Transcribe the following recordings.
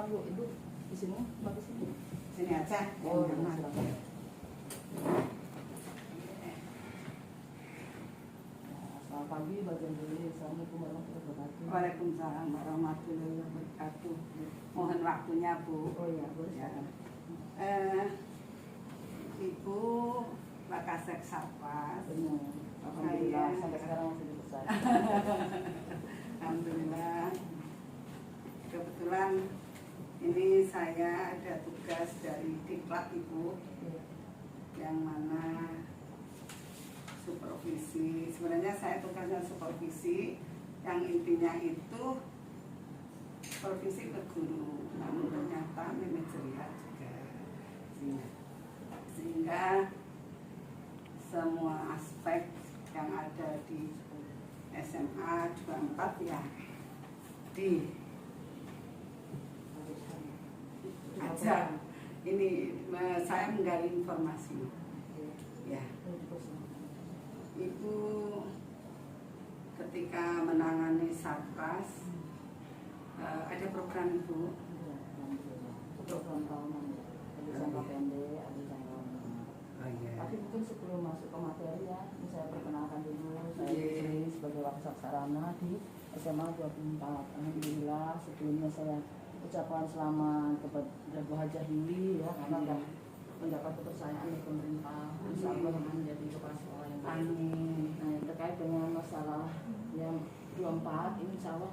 Bu, Ibu di sini, Bapak sini. Sini aja. Oh, silakan. Selamat pagi, bagian dulu. Assalamualaikum warahmatullahi wabarakatuh. Waalaikumsalam warahmatullahi wabarakatuh. Mohon waktunya, Bu. Oh iya, boleh. Ya. Ibu Wakasek Sarpas. Alhamdulillah, sampai sekarang masih selesai. Alhamdulillah. Kebetulan ini saya ada tugas dari Diklat Ibu, yang mana supervisi. Sebenarnya saya tugasnya supervisi, yang intinya itu supervisi ke guru, namun ternyata manajerial juga, sehingga semua aspek yang ada di SMA 24 ya di aja. Ini saya menggali informasi ya. Ibu ketika menangani Sarpas ada program Ibu, program tahunan ya, ada jangka pendek, ada jangka menengah. Tapi mungkin sebelum masuk ke materi ya, ini saya perkenalkan dulu, saya Putri sebagai Wakasaksarana di SMA 24. Alhamdulillah sebelumnya saya ucapkan selamat kepada Bu Hajah Yuli ya, karena sudah mendapat kepercayaan dari pemerintah, insya Allah menjadi kepala sekolah yang baik. Nah, yang terkait dengan masalah yang 24 ini insya Allah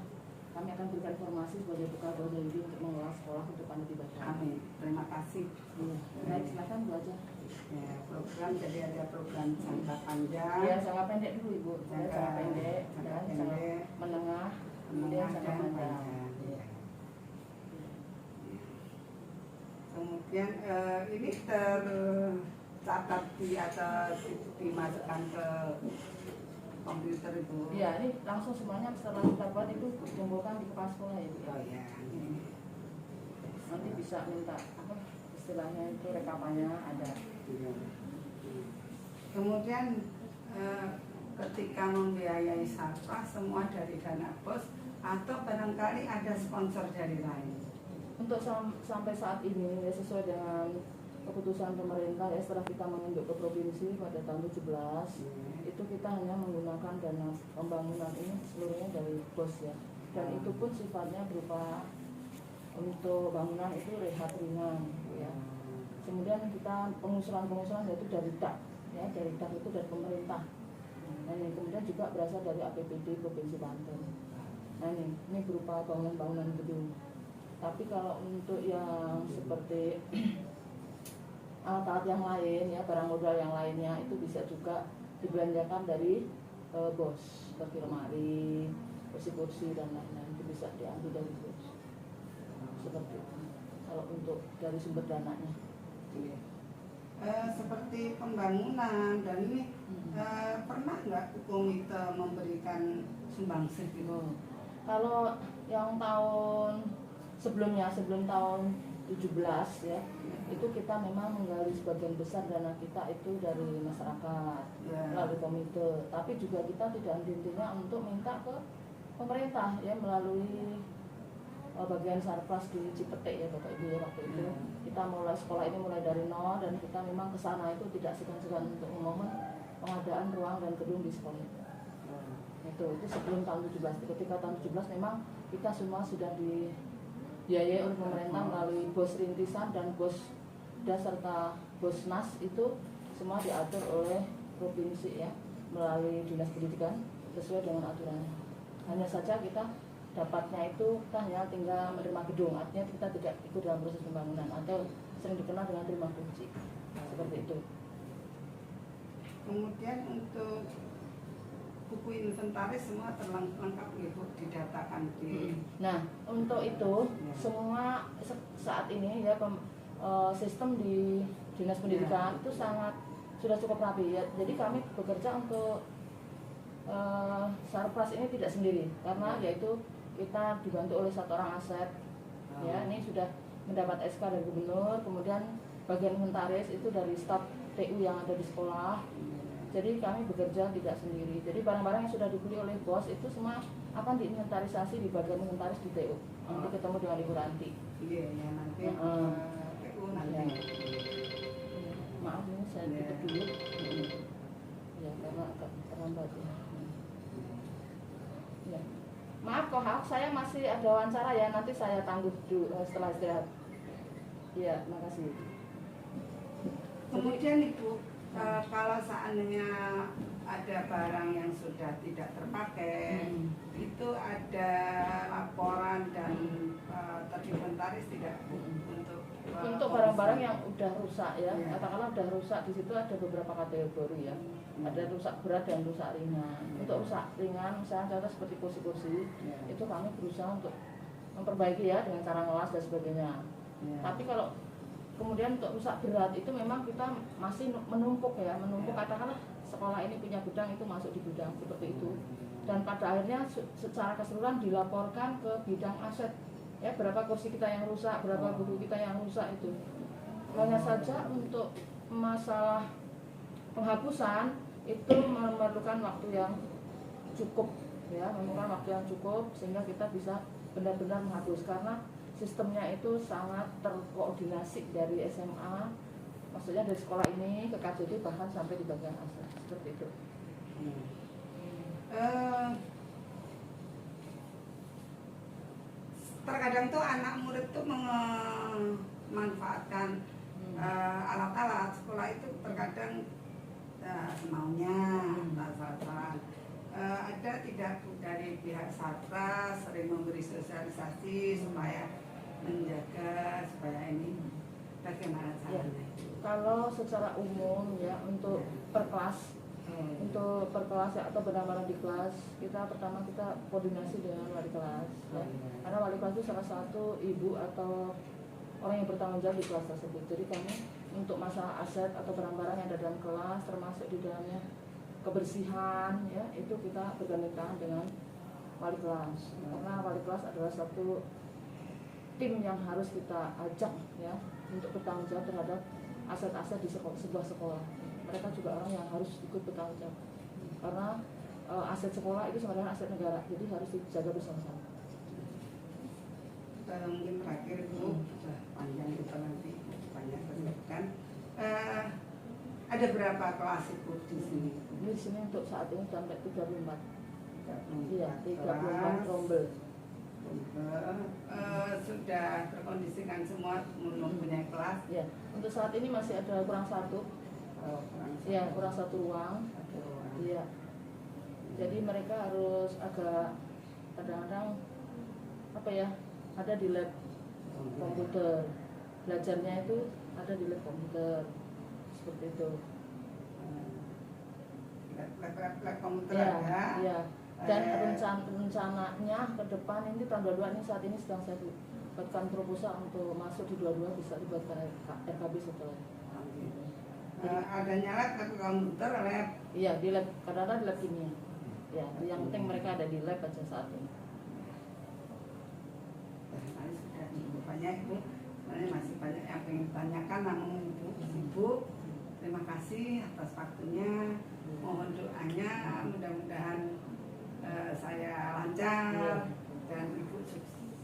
kami akan berikan informasi sebagai bekal Bu Hajah Yuli untuk mengelola sekolah ke depan lebih baik. Amin. Terima kasih. Iya. Baik, silakan Bu Hajah. Ya, program jadi ada program jangka panjang. Ya, jangka pendek dulu Ibu. Jangka pendek, jangka menengah, kemudian jangka panjang. Ya. Kemudian ini tercatat di atas itu dimasukkan ke komputer Ibu. Iya, ini langsung semuanya setelah kita buat itu dikumpulkan di kepala sekolah ya Bu. Oh ya. Nanti bisa minta apa istilahnya itu rekapannya ada. Kemudian ketika membiayai Sarpas semua dari dana BOS atau barangkali ada sponsor dari lain. Untuk sampai saat ini ya, sesuai dengan keputusan pemerintah ya, setelah kita menunjuk ke provinsi pada tahun 17 itu kita hanya menggunakan dana pembangunan ini seluruhnya dari BOS ya, dan itu pun sifatnya berupa untuk bangunan itu rehat ringan ya. Kemudian kita pengusulan yaitu dari DAK ya, dari DAK itu dari pemerintah. Nah, ini kemudian juga berasal dari APBD Provinsi Banten. Nah, ini berupa bangunan gedung. Tapi kalau untuk yang seperti alat-alat yang lain ya, barang modal yang lainnya itu bisa juga dibelanjakan dari BOS, seperti lemari, kursi-kursi dan lain-lain itu bisa diambil dari BOS. Seperti itu. Kalau untuk dari sumber dananya. Seperti pembangunan dan ini pernah nggak komite memberikan sumbangsih gitu? Kalau yang tahun sebelumnya, sebelum tahun 17 ya, itu kita memang menggali sebagian besar dana kita itu dari masyarakat melalui komite. Tapi juga kita tidak henti-hentinya untuk minta ke pemerintah ya melalui bagian Sarpas di Cipete ya Bapak Ibu ya, waktu itu kita mulai sekolah ini mulai dari nol dan kita memang ke sana itu tidak segan-segan untuk memohon pengadaan ruang dan gedung di sekolah itu sebelum tahun 17. Ketika tahun 17 memang kita semua sudah dibiayai oleh pemerintah melalui BOS rintisan dan BOS das serta BOS nas, itu semua diatur oleh provinsi ya melalui dinas pendidikan sesuai dengan aturannya. Hanya saja kita dapatnya itu kita hanya tinggal menerima gedung, artinya kita tidak ikut dalam proses pembangunan atau sering dikenal dengan terima kunci seperti itu. Kemudian untuk buku inventaris semua terlengkap Ibu didatakan di. Nah untuk itu semua saat ini ya sistem di dinas pendidikan itu sangat sudah cukup rapi ya. Jadi kami bekerja untuk Sarpas ini tidak sendiri karena yaitu kita dibantu oleh satu orang aset ya, ini sudah mendapat SK dari gubernur, kemudian bagian inventaris itu dari staf TU yang ada di sekolah. Jadi kami bekerja tidak sendiri. Jadi barang-barang yang sudah dibeli oleh bos itu semua akan diinventarisasi di bagian inventaris di TU. Nanti ketemu dengan Ibu Ranti. Iya, ya nanti TU nanti. Ya. Maaf ini saya tutup dulu. Ya karena agak terlambat ya. Ya. Maaf kok, saya masih ada wawancara ya, nanti saya tangguh dulu setelah istirahat. Ya, makasih. Kemudian Ibu, kalau seandainya ada barang yang sudah tidak terpakai, itu ada laporan dan terinventaris tidak Bu, untuk barang-barang yang udah rusak ya, katakanlah udah rusak, di situ ada beberapa kategori ya. Ada rusak berat dan rusak ringan. Untuk rusak ringan, misalnya contoh seperti kursi-kursi, itu kami berusaha untuk memperbaiki ya dengan cara ngelas dan sebagainya. Tapi kalau kemudian untuk rusak berat itu memang kita masih menumpuk ya, katakanlah sekolah ini punya gudang, itu masuk di gudang seperti itu. Dan pada akhirnya secara keseluruhan dilaporkan ke bidang aset. Ya, berapa kursi kita yang rusak, berapa buku kita yang rusak itu. Hanya saja untuk masalah penghapusan itu memerlukan waktu yang cukup ya, memerlukan waktu yang cukup sehingga kita bisa benar-benar menghapus karena sistemnya itu sangat terkoordinasi dari SMA, maksudnya dari sekolah ini ke KJD bahkan sampai di bagian aset seperti itu. Terkadang tuh anak murid tuh memanfaatkan alat-alat sekolah itu terkadang semaunya, salah-salah. Ada tidak dari pihak Satras sering memberi sosialisasi supaya menjaga supaya ini bagaimana caranya? Ya, kalau secara umum ya untuk per kelas, untuk per kelas ya, atau barang-barang di kelas kita pertama kita koordinasi dengan wali kelas ya. Karena wali kelas itu salah satu ibu atau orang yang bertanggung jawab di kelas tersebut. Jadi kami untuk masalah aset atau barang-barang yang ada dalam kelas termasuk di dalamnya kebersihan ya, itu kita bergandeng tangan dengan wali kelas. Karena wali kelas adalah satu tim yang harus kita ajak ya untuk bertanggung jawab terhadap aset-aset di sebuah sekolah. Mereka juga orang yang harus ikut bertanggung jawab karena aset sekolah itu sebenarnya aset negara, jadi harus dijaga bersama-sama. Mungkin terakhir Bu, sudah panjang kita nanti banyak kan. Ada berapa kelas Ibu di sini? Di sini untuk saat ini sampai 34. Iya, 34 rombel. Sudah terkondisikan semua mempunyai kelas. Ya, untuk saat ini masih ada kurang satu. Ya, kurang satu ruang. Iya. Jadi mereka harus agak kadang-kadang apa ya? Ada di lab komputer. Belajarnya itu ada di lab komputer. Seperti itu. Lab komputer ya, ada. Iya. Dan rencananya ke depan ini tahun 22 ini saat ini sedang saya buatkan proposal untuk masuk di 22 bisa dibuatkan RKB setelah. Adanya lab komputer, lab. Iya, di lab, kadang-kadang di lab kimia. Ya, yang penting mereka ada di lab aja saat ini. Sudah banyak Ibu, sebenarnya masih banyak yang ingin tanyakan, namun Ibu sibuk. Terima kasih atas waktunya. Mohon doanya, mudah-mudahan saya lancar dan Ibu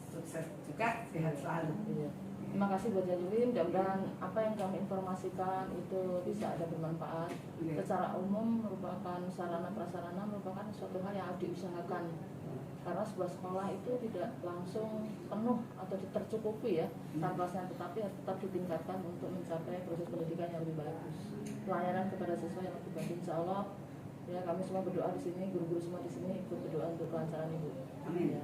sukses juga, sehat selalu. Iya. Terima kasih buat Jalilin, mudah-mudahan apa yang kami informasikan itu bisa ada bermanfaat. Secara umum merupakan sarana prasarana, merupakan suatu hal yang harus diusahakan. Karena sebuah sekolah itu tidak langsung penuh atau tercukupi ya sampahnya, tetapi tetap ditingkatkan untuk mencapai proses pendidikan yang lebih bagus, pelayanan kepada siswa yang lebih baik. Insya Allah ya, kami semua berdoa di sini, guru-guru semua di sini ikut berdoa untuk kelancaran Ibu. Amin. Ya.